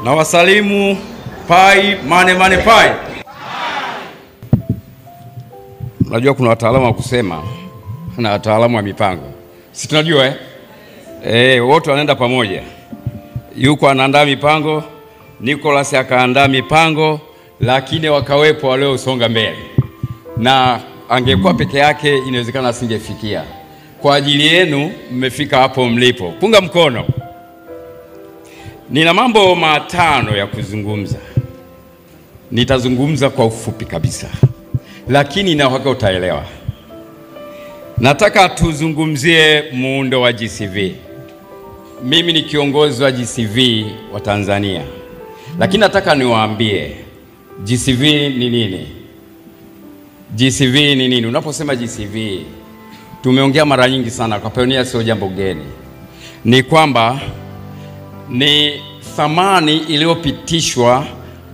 Na wasalimu pai mane pai. Unajua kuna wataalamu wa kusema na wataalamu wa mipango. Si tunajua wote wanaenda pamoja. Yuko anaandaa mipango, Nicholas akaandaa mipango, lakini wakawepo wale usonga mbele. Na angekuwa peke yake inawezekana asingefikia. Kwa ajili yenu mmefika hapo mlipo. Punga mkono. Nina mambo matano ya kuzungumza. Nitazungumza kwa ufupi kabisa, lakini na hakika utaelewa. Nataka tuzungumzie muundo wa GCV. Mimi ni kiongozi wa GCV wa Tanzania. Lakini nataka niwaambie GCV ni nini? GCV ni nini? Unaposema GCV, tumeongea mara nyingi sana, kwa pionia sio jambo geni. Ni kwamba ni thamani iliyopitishwa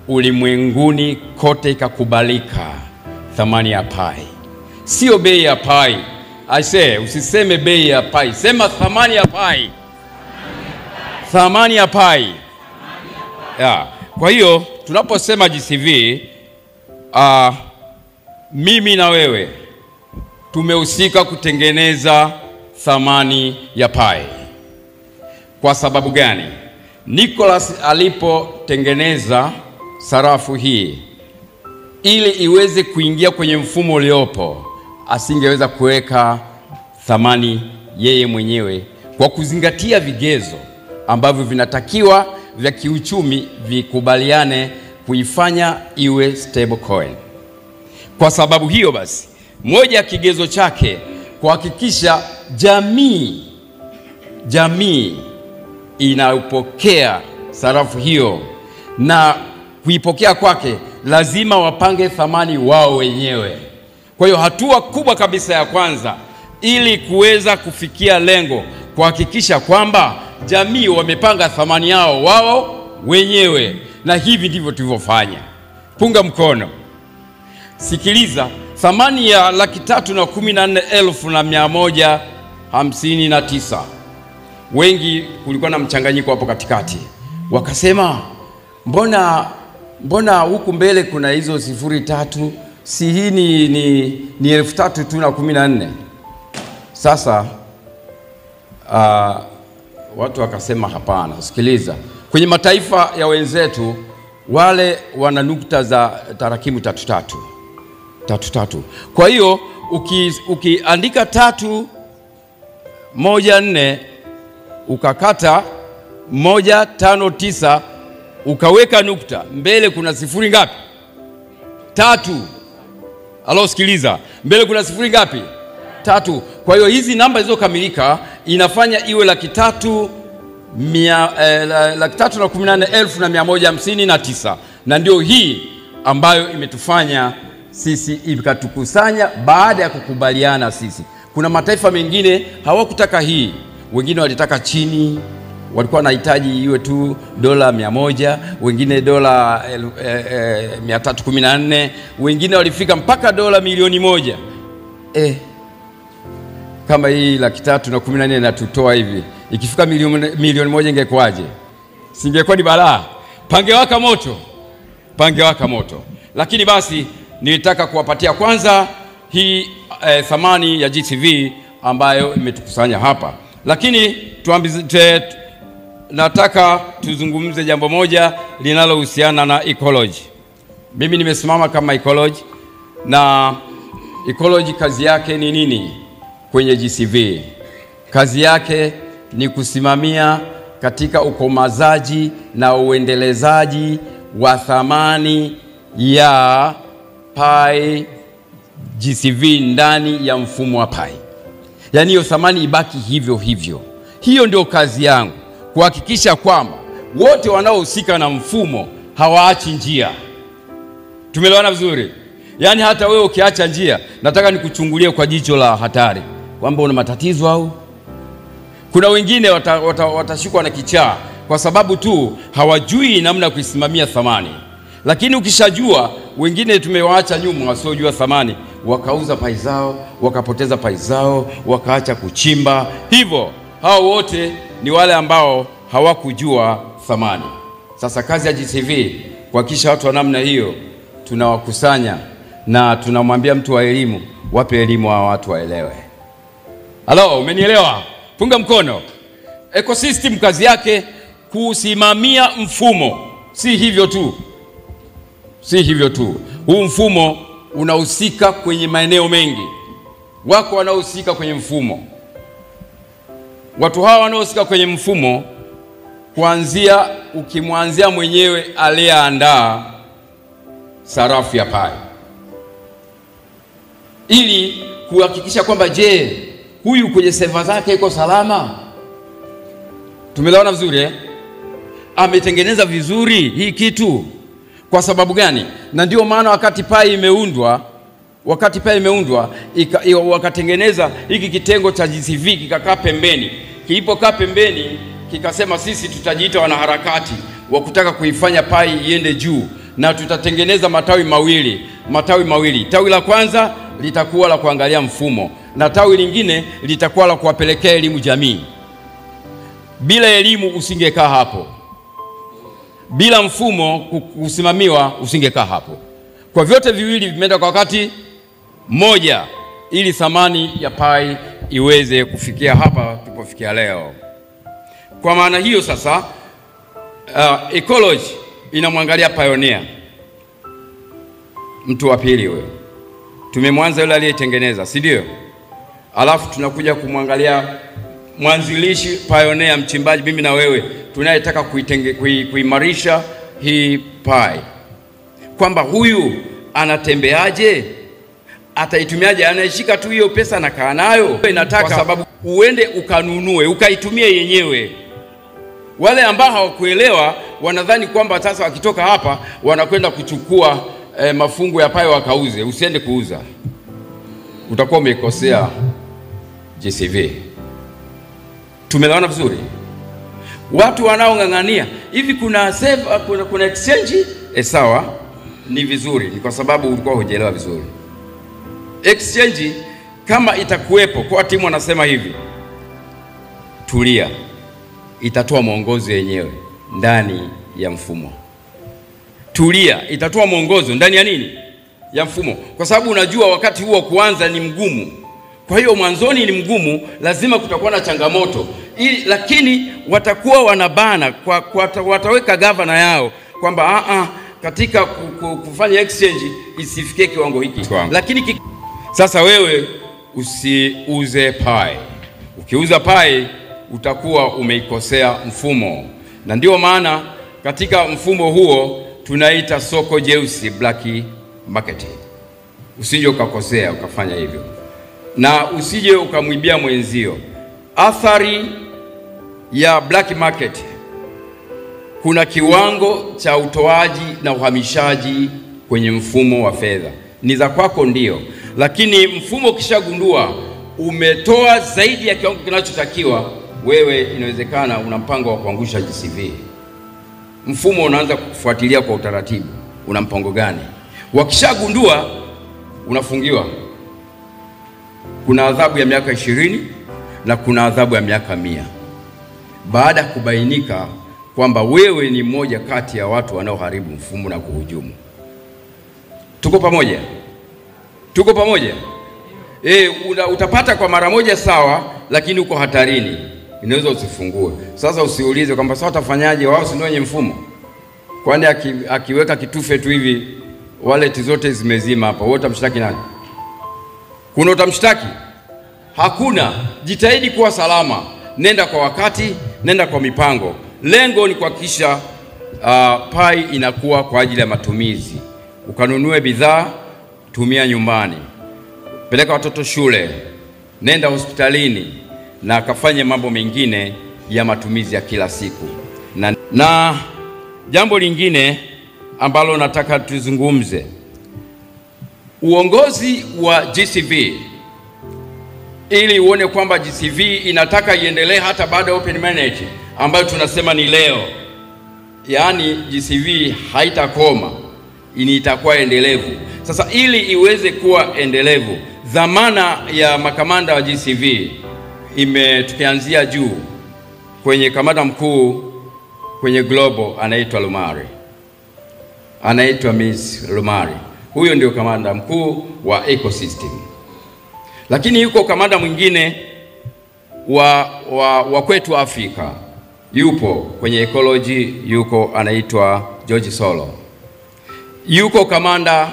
ulimwenguni kote ikakubalika, thamani ya pai. Sio bei ya pai. Usiseme bei ya pai, sema thamani ya pai. Thamani ya pai. Kwa hiyo tunaposema GCV, mimi na wewe tumehusika kutengeneza thamani ya pai. Kwa sababu gani? Nicholas alipotengeneza sarafu hii ili iweze kuingia kwenye mfumo uliopo, asingeweza kuweka thamani yeye mwenyewe kwa kuzingatia vigezo ambavyo vinatakiwa vya kiuchumi vikubaliane kuifanya iwe stable coin. Kwa sababu hiyo basi, moja ya kigezo chake kuhakikisha jamii inaupokea sarafu hiyo, na kuipokea kwake lazima wapange thamani wao wenyewe. Kwa hiyo hatua kubwa kabisa ya kwanza ili kuweza kufikia lengo, kuhakikisha kwamba jamii wamepanga thamani yao wao wenyewe, na hivi ndivyo tulivyofanya. Punga mkono. Sikiliza, thamani ya 314,159. Wengi kulikuwa na mchanganyiko hapo katikati. Wakasema, mbona huku mbele kuna hizo 03, si hii ni 3,314. Sasa watu wakasema hapana. Sikiliza, kwenye mataifa ya wenzetu wale wana nukta za tarakimu 3. Kwa hiyo ukiandika 314 ukakata 159 ukaweka nukta, mbele kuna sifuri ngapi? 3. Sikiliza, mbele kuna sifuri ngapi? 3. Kwa hiyo hizi namba zilizokamilika inafanya iwe 314,159, na ndio hii ambayo imetufanya sisi ikatukusanya baada ya kukubaliana sisi. Kuna mataifa mengine hawakutaka hii, wengine walitaka chini, walikuwa wanahitaji iwe tu $100, wengine $314, wengine walifika mpaka $1,000,000. Kama hii 314 natutoa hivi, ikifika $1,000,000 ingekuwaje? Singekuwa ni balaa, pangewaka moto. Lakini basi nilitaka kuwapatia kwanza hii thamani ya GCV ambayo imetukusanya hapa. Lakini nataka tuzungumze jambo moja linalohusiana na ecology. Mimi nimesimama kama ecology, na ecology kazi yake ni nini kwenye GCV? Kazi yake ni kusimamia katika ukomazaji na uendelezaji wa thamani ya pai GCV ndani ya mfumo wa pai. Yaani hiyo thamani ibaki hivyo hivyo. Hiyo ndio kazi yangu, kuhakikisha kwamba wote wanaohusika na mfumo hawaachi njia. Tumeelewana vizuri? Yaani hata wewe ukiacha njia, nataka nikuchungulie kwa jicho la hatari kwamba una matatizo au. Kuna wengine watashikwa na kichaa kwa sababu tu hawajui namna ya kuisimamia thamani. Lakini ukishajua, wengine tumewaacha nyuma wasiojua thamani, wakauza pai zao, wakapoteza pai zao, wakaacha kuchimba. Hivyo hao wote ni wale ambao hawakujua thamani. Sasa kazi ya GCV kuhakikisha watu wa namna hiyo tunawakusanya na tunamwambia mtu wa elimu, wape elimu wa watu waelewe. Halo, umenielewa? Punga mkono. Ecosystem kazi yake kusimamia mfumo. Si hivyo tu. Huu mfumo unahusika kwenye maeneo mengi. Wako wanaohusika kwenye mfumo. Watu hawa wanaohusika kwenye mfumo, kuanzia ukimwanzia mwenyewe aliyeandaa sarafu ya Pi, ili kuhakikisha kwamba je, huyu kwenye server zake iko salama. Tumeelewana vizuri Ametengeneza vizuri hii kitu. Kwa sababu gani? Na ndio maana wakati Pi imeundwa wakatengeneza hiki kitengo cha GCV, kikakaa pembeni. Kilipokaa pembeni, kikasema sisi tutajiita wanaharakati wa kutaka kuifanya Pi iende juu, na tutatengeneza matawi mawili. Tawi la kwanza litakuwa la kuangalia mfumo, na tawi lingine litakuwa la kuwapelekea elimu jamii. Bila elimu usingekaa hapo. Bila mfumo kusimamiwa usingekaa hapo. Kwa vyote viwili vimeenda kwa wakati moja, ili thamani ya Pi iweze kufikia hapa tulipofikia leo. Kwa maana hiyo sasa, ecology inamwangalia pioneer, mtu wa pili wewe. Tumemwanza yule aliyetengeneza, si ndio? Alafu tunakuja kumwangalia mwanzilishi, pioneer, mchimbaji, mimi na wewe tunayetaka kuimarisha hii Pi, kwamba huyu anatembeaje, ataitumiaje, anaishika tu hiyo pesa na kaa nayo. Inataka kwa sababu uende ukanunue ukaitumie yenyewe. Wale ambao hawakuelewa wanadhani kwamba sasa wakitoka hapa wanakwenda kuchukua mafungu ya Pi wakauze. Usiende kuuza, utakuwa umekosea GCV. Tumeelewana vizuri? Watu wanaongangania hivi kuna save, kuna exchange, sawa, ni vizuri, ni kwa sababu ulikuwa hujaelewa vizuri. Exchange kama itakuwepo, kwa timu wanasema hivi, tulia, itatoa mwongozo yenyewe ndani ya mfumo. Tulia, itatoa mwongozo ndani ya nini? Ya mfumo. Kwa sababu unajua wakati huo kuanza ni mgumu. Kwa hiyo mwanzoni ni mgumu, lazima kutakuwa na changamoto. Lakini watakuwa wanabana wataweka governor yao kwamba katika kufanya exchange isifikie kiwango hiki. Lakini sasa wewe usiuze Pi. Ukiuza Pi utakuwa umeikosea mfumo. Na ndio maana katika mfumo huo tunaita soko jeusi, black market. Usije ukakosea ukafanya hivyo. Na usije ukamwibia mwenzio. Athari ya black market, kuna kiwango cha utoaji na uhamishaji kwenye mfumo wa fedha. Ni za kwako ndio, lakini mfumo ukishagundua umetoa zaidi ya kiwango kinachotakiwa, wewe inawezekana una mpango wa kuangusha GCV. Mfumo unaanza kufuatilia kwa utaratibu, una mpango gani. Wakishagundua unafungiwa. Kuna adhabu ya miaka 20 na kuna adhabu ya miaka 100. Baada ya kubainika kwamba wewe ni mmoja kati ya watu wanaoharibu mfumo na kuhujumu. Tuko pamoja? Tuko pamoja? Utapata kwa mara moja sawa, lakini uko hatarini. Inaweza usifungue. Sasa usiulize kwamba sasa utafanyaje, wao si ndio wenye mfumo. Kwani akiweka kitufe tu hivi wallet zote zimezima hapa, wewe utamshtaki nani? Kuna utamshtaki? Hakuna. Jitahidi kuwa salama. Nenda kwa wakati, nenda kwa mipango. Lengo ni kuhakikisha Pi inakuwa kwa ajili ya matumizi. Ukanunue bidhaa, tumia nyumbani. Peleka watoto shule, nenda hospitalini, na kafanye mambo mengine ya matumizi ya kila siku. Na jambo lingine ambalo nataka tuzungumze, uongozi wa GCV, ili uone kwamba GCV inataka iendelee hata baada ya open mainnet ambayo tunasema ni leo. Yaani GCV haitakoma, itakuwa endelevu. Sasa ili iweze kuwa endelevu, dhamana ya makamanda wa GCV tukianzia juu kwenye kamanda mkuu kwenye global anaitwa Lumari, anaitwa Miss Lumari. Huyo ndio kamanda mkuu wa ecosystem. Lakini yuko kamanda mwingine wa kwetu Afrika, yupo kwenye ecology, yuko anaitwa George Solo. Yuko kamanda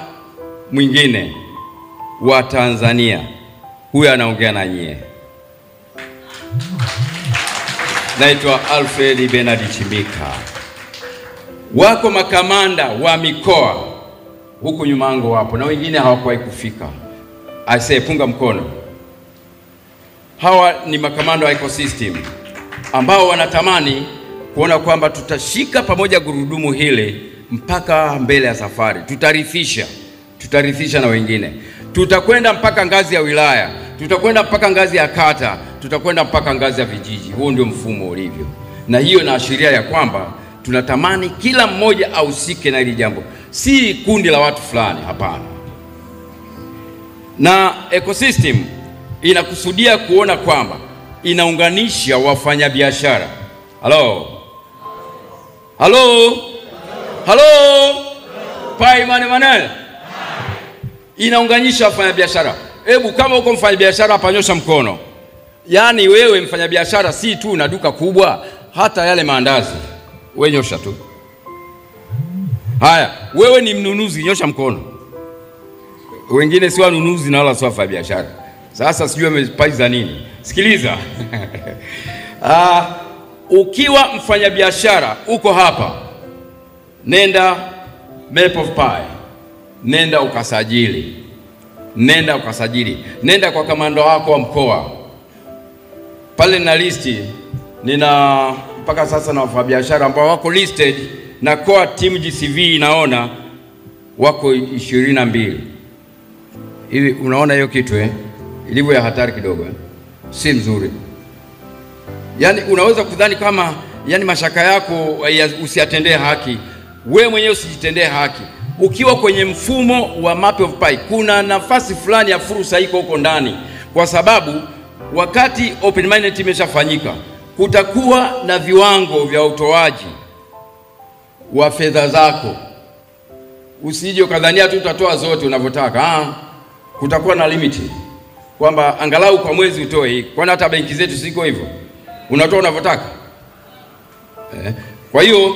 mwingine wa Tanzania, huyo anaongea na nyie, naitwa Alfred Bernard Chimbika. Wako makamanda wa mikoa huku nyumango wapo, na wengine hawakuwahi kufika. Aisee, punga mkono. Hawa ni makamanda wa ecosystem ambao wanatamani kuona kwamba tutashika pamoja gurudumu hili mpaka mbele ya safari. Tutarithisha na wengine. Tutakwenda mpaka ngazi ya wilaya, tutakwenda mpaka ngazi ya kata, tutakwenda mpaka ngazi ya vijiji. Huo ndio mfumo ulivyo. Na hiyo inaashiria ya kwamba tunatamani kila mmoja ahusike na hili jambo, si kundi la watu fulani, hapana. Na ecosystem inakusudia kuona kwamba inaunganisha wafanyabiashara. Halo. Pai Manel. Inaunganisha wafanyabiashara. Hebu kama uko mfanyabiashara hapa, nyosha mkono. Yaani wewe mfanyabiashara si tu na duka kubwa, hata yale maandazi wewe nyosha tu. Haya, wewe ni mnunuzi, nyosha mkono. Wengine si wanunuzi na wala si wafanyabiashara. Sasa sijui amepaiza nini. Sikiliza. Ukiwa mfanyabiashara uko hapa, nenda Map of Pi, nenda ukasajili. Nenda kwa kamanda wako wa mkoa. Pale na listi nina mpaka sasa na wafanyabiashara ambao wako listed na core team GCV, inaona wako 22. Hivi unaona hiyo kitu ilivyo ya hatari kidogo si nzuri. Yaani unaweza kudhani kama mashaka yako usiatendee haki. Wewe mwenyewe usijitendee haki. Ukiwa kwenye mfumo wa Map of Pi, kuna nafasi fulani ya fursa iko huko ndani, kwa sababu wakati open minded imeshafanyika, kutakuwa na viwango vya utoaji wa fedha zako. Usije ukadhania tu utatoa zote unavyotaka. Kutakuwa na limit kwamba angalau kwa mwezi utoe hii. Kwani hata benki zetu siko hivyo, unatoa unavyotaka. Kwa hiyo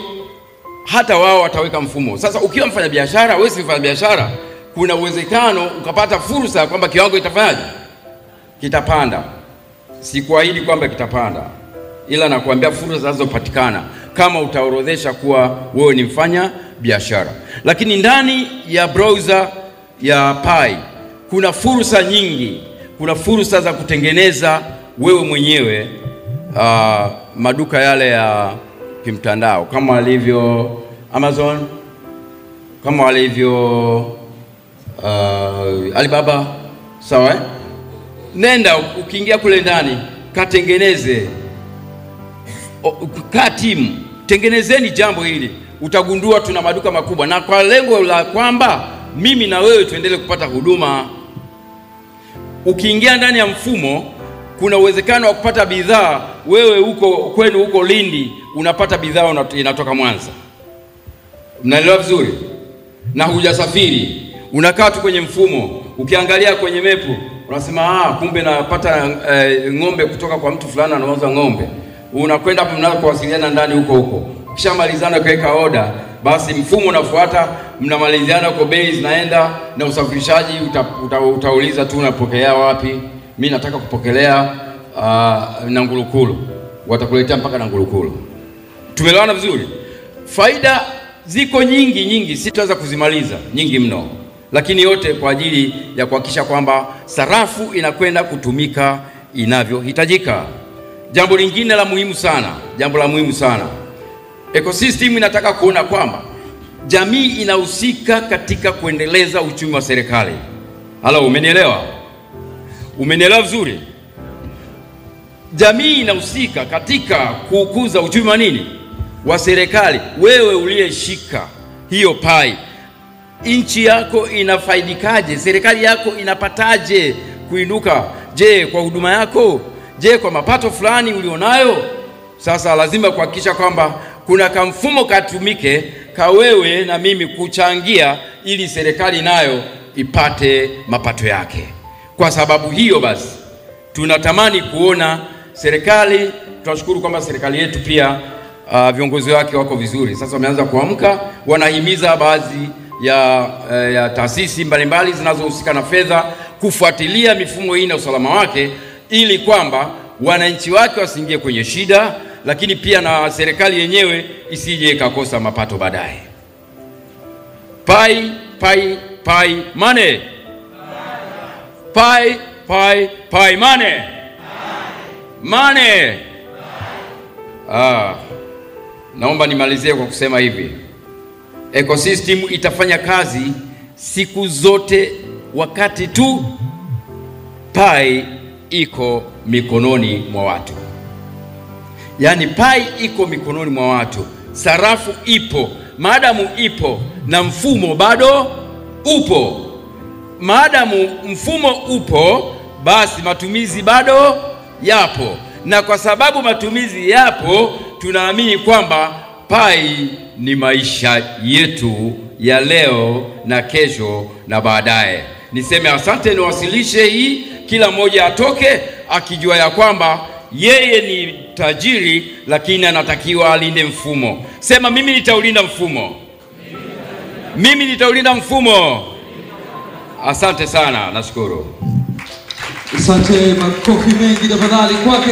hata wao wataweka mfumo. Sasa ukiwa mfanyabiashara, wewe si mfanyabiashara, kuna uwezekano ukapata fursa kwamba kiwango itafanyaje? Kitapanda. Sikuahidi kwamba kitapanda, ila nakuambia fursa zinazopatikana kama utaorodhesha kuwa wewe ni mfanya biashara. Lakini ndani ya browser ya Pi kuna fursa nyingi. Kuna fursa za kutengeneza wewe mwenyewe maduka yale ya kimtandao kama alivyo Amazon, kama alivyo Alibaba, sawa? Nenda ukiingia kule ndani, katengeneze, timu, tengenezeni jambo hili. Utagundua tuna maduka makubwa, na kwa lengo la kwamba mimi na wewe tuendelee kupata huduma. Ukiingia ndani ya mfumo, kuna uwezekano wa kupata bidhaa. Wewe kwenu huko Lindi, unapata bidhaa inatoka Mwanza. Mnaelewa vizuri? Na hujasafiri, unakaa tu kwenye mfumo. Ukiangalia kwenye mepu, unasema kumbe napata ng'ombe kutoka kwa mtu fulani anauza ng'ombe. Unakwenda hapo, mnaanza kuwasiliana ndani huko. Ukishamalizana kuweka order, basi mfumo unafuata, mnamaliziana kwa bei zinaenda, na usafirishaji utauliza tu unapokea wapi. Mimi nataka kupokelea Nangurukulu. Watakuletea mpaka Nangurukulu. Tumeelewana vizuri? Faida ziko nyingi, sitaweza kuzimaliza, nyingi mno. Lakini yote kwa ajili ya kuhakikisha kwamba sarafu inakwenda kutumika inavyohitajika. Jambo lingine la muhimu sana. Ecosystem inataka kuona kwamba jamii inahusika katika kuendeleza uchumi wa serikali. Umenielewa? Umenielewa vizuri? Jamii inahusika katika kukuza uchumi wa nini? Wa serikali. Wewe uliyeshika hiyo Pi, nchi yako inafaidikaje? Serikali yako inapataje kuinuka? Je, kwa huduma yako? Je, kwa mapato fulani ulionayo? Sasa lazima kuhakikisha kwamba kuna kamfumo katumike kawewe na mimi kuchangia ili serikali nayo ipate mapato yake. Kwa sababu hiyo basi tunatamani kuona serikali, tunashukuru kwamba serikali yetu pia viongozi wake wako vizuri. Sasa wameanza kuamka, wanahimiza baadhi ya taasisi mbalimbali zinazohusika na fedha kufuatilia mifumo hii na usalama wake, ili kwamba wananchi wake wasiingie kwenye shida, lakini pia na serikali yenyewe isije ikakosa mapato baadaye. Pai money. Pai money. Money. Naomba nimalizie kwa kusema hivi. Ecosystem itafanya kazi siku zote wakati tu pai iko mikononi mwa watu. Yaani pai iko mikononi mwa watu, sarafu ipo, maadamu ipo na mfumo bado upo. Maadamu mfumo upo, basi matumizi bado yapo, na kwa sababu matumizi yapo, tunaamini kwamba pai ni maisha yetu ya leo na kesho na baadaye. Niseme asante, niwasilishe hii, kila mmoja atoke akijua ya kwamba yeye ni tajiri, lakini anatakiwa alinde mfumo. Sema, mimi nitaulinda mfumo. Mimi nitaulinda mfumo. Asante sana, nashukuru. Asante, makofi mengi tafadhali kwake.